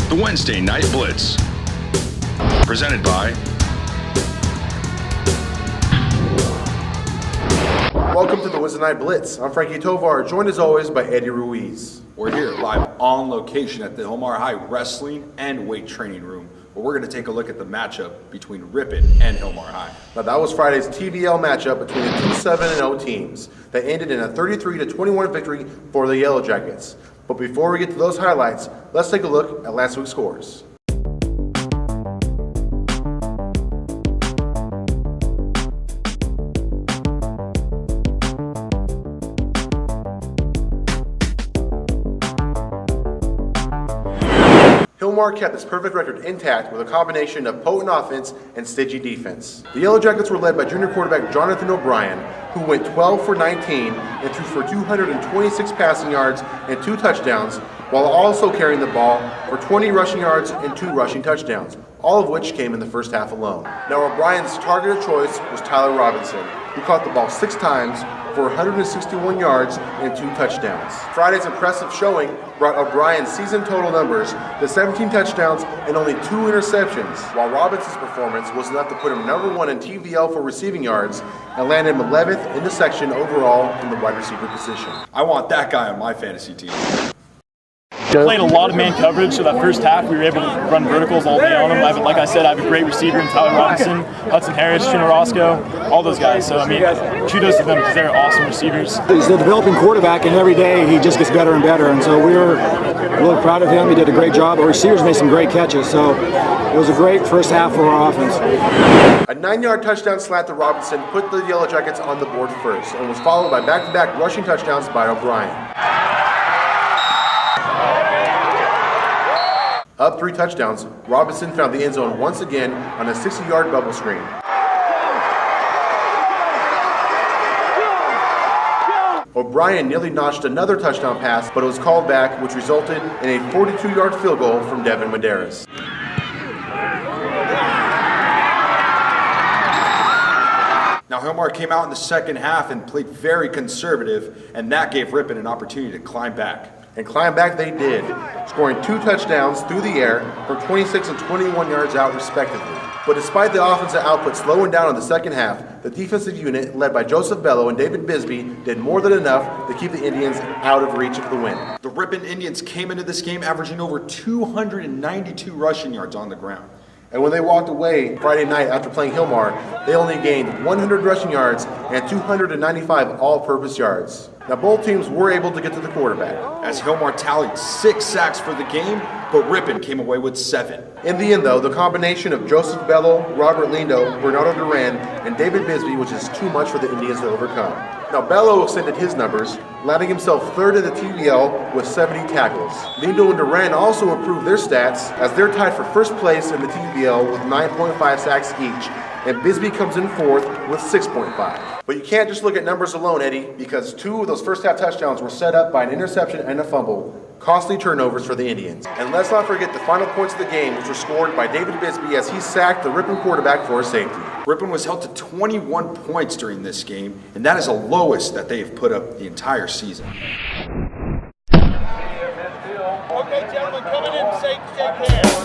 the Wednesday Night Blitz. Presented by... Welcome to the Wednesday Night Blitz. I'm Frankie Tovar, joined as always by Eddie Ruiz. We're here live on location at the Hilmar High Wrestling and Weight Training Room, where we're going to take a look at the matchup between Ripon and Hilmar High. Now that was Friday's TVL matchup between the two 7-0 teams that ended in a 33-21 victory for the Yellowjackets. But before we get to those highlights, let's take a look at last week's scores. Hilmar kept its perfect record intact with a combination of potent offense and stingy defense. The Yellowjackets were led by junior quarterback Jonathan O'Brien, who went 12 for 19 and threw for 226 passing yards and 2 touchdowns, while also carrying the ball for 20 rushing yards and 2 rushing touchdowns, all of which came in the first half alone. Now O'Brien's target of choice was Tyler Robinson, who caught the ball 6 times for 161 yards and 2 touchdowns. Friday's impressive showing brought O'Brien's season total numbers to 17 touchdowns and only 2 interceptions, while Robinson's performance was enough to put him #1 in TVL for receiving yards and land him 11th in the section overall in the wide receiver position. I want that guy on my fantasy team. Played a lot of man coverage, so that first half we were able to run verticals all day on them. Like I said, I have a great receiver in Tyler Robinson, Hudson Harris, Chino Roscoe, all those guys. So, I mean, kudos to them because they're awesome receivers. He's a developing quarterback, and every day he just gets better and better. And so we're really proud of him. He did a great job. Our receivers made some great catches. So it was a great first half for our offense. A 9-yard touchdown slant to Robinson put the Yellowjackets on the board first and was followed by back-to-back rushing touchdowns by O'Brien. Up 3 touchdowns, Robinson found the end zone once again on a 60-yard bubble screen. O'Brien nearly notched another touchdown pass, but it was called back, which resulted in a 42-yard field goal from Devin Medeiros. Now Hilmar came out in the second half and played very conservative, and that gave Ripon an opportunity to climb back. And climb back they did, scoring 2 touchdowns through the air for 26 and 21 yards out respectively. But despite the offensive output slowing down in the second half, the defensive unit, led by Joseph Bello and David Bisbee, did more than enough to keep the Indians out of reach of the win. The Ripon Indians came into this game averaging over 292 rushing yards on the ground. And when they walked away Friday night after playing Hilmar, they only gained 100 rushing yards and 295 all-purpose yards. Now both teams were able to get to the quarterback, as Hilmar tallied 6 sacks for the game, but Ripon came away with 7. In the end though, the combination of Joseph Bello, Robert Lindo, Bernardo Duran, and David Bisbee was just too much for the Indians to overcome. Now Bello extended his numbers, landing himself 3rd in the TVL with 70 tackles. Lindo and Duran also improved their stats as they're tied for first place in the TVL with 9.5 sacks each, and Bisbee comes in 4th with 6.5. But you can't just look at numbers alone, Eddie, because 2 of those first half touchdowns were set up by an interception and a fumble, costly turnovers for the Indians. And let's not forget the final points of the game, which were scored by David Bisbee as he sacked the Ripon quarterback for a safety. Ripon was held to 21 points during this game, and that is the lowest that they have put up the entire season. Okay, gentlemen, coming in, shake hands.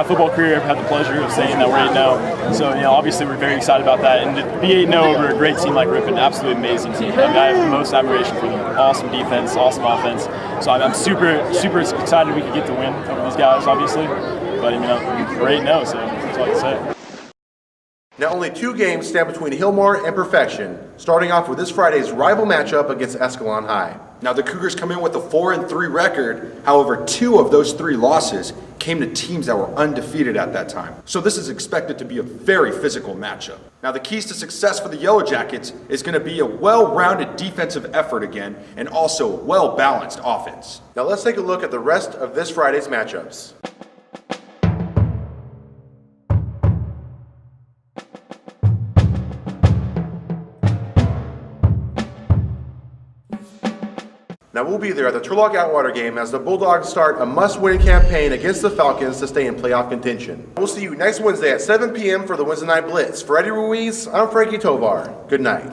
my football career, I've had the pleasure of saying that we're 8-0. So, obviously we're very excited about that. And to be 8-0 over a great team like Ripon, absolutely amazing team. I have the most admiration for them. Awesome defense, awesome offense. So I'm super, super excited we could get the win over these guys, obviously. But, we're 8-0, so that's all I can say. Now only 2 games stand between Hilmar and perfection, starting off with this Friday's rival matchup against Ripon High. Now the Cougars come in with a 4-3 record. However, 2 of those 3 losses came to teams that were undefeated at that time. So this is expected to be a very physical matchup. Now the keys to success for the Yellowjackets is going to be a well-rounded defensive effort again, and also a well-balanced offense. Now let's take a look at the rest of this Friday's matchups. Now we'll be there at the Turlock Atwater game as the Bulldogs start a must-win campaign against the Falcons to stay in playoff contention. We'll see you next Wednesday at 7 p.m. for the Wednesday Night Blitz. For Eddie Ruiz, I'm Frankie Tovar. Good night.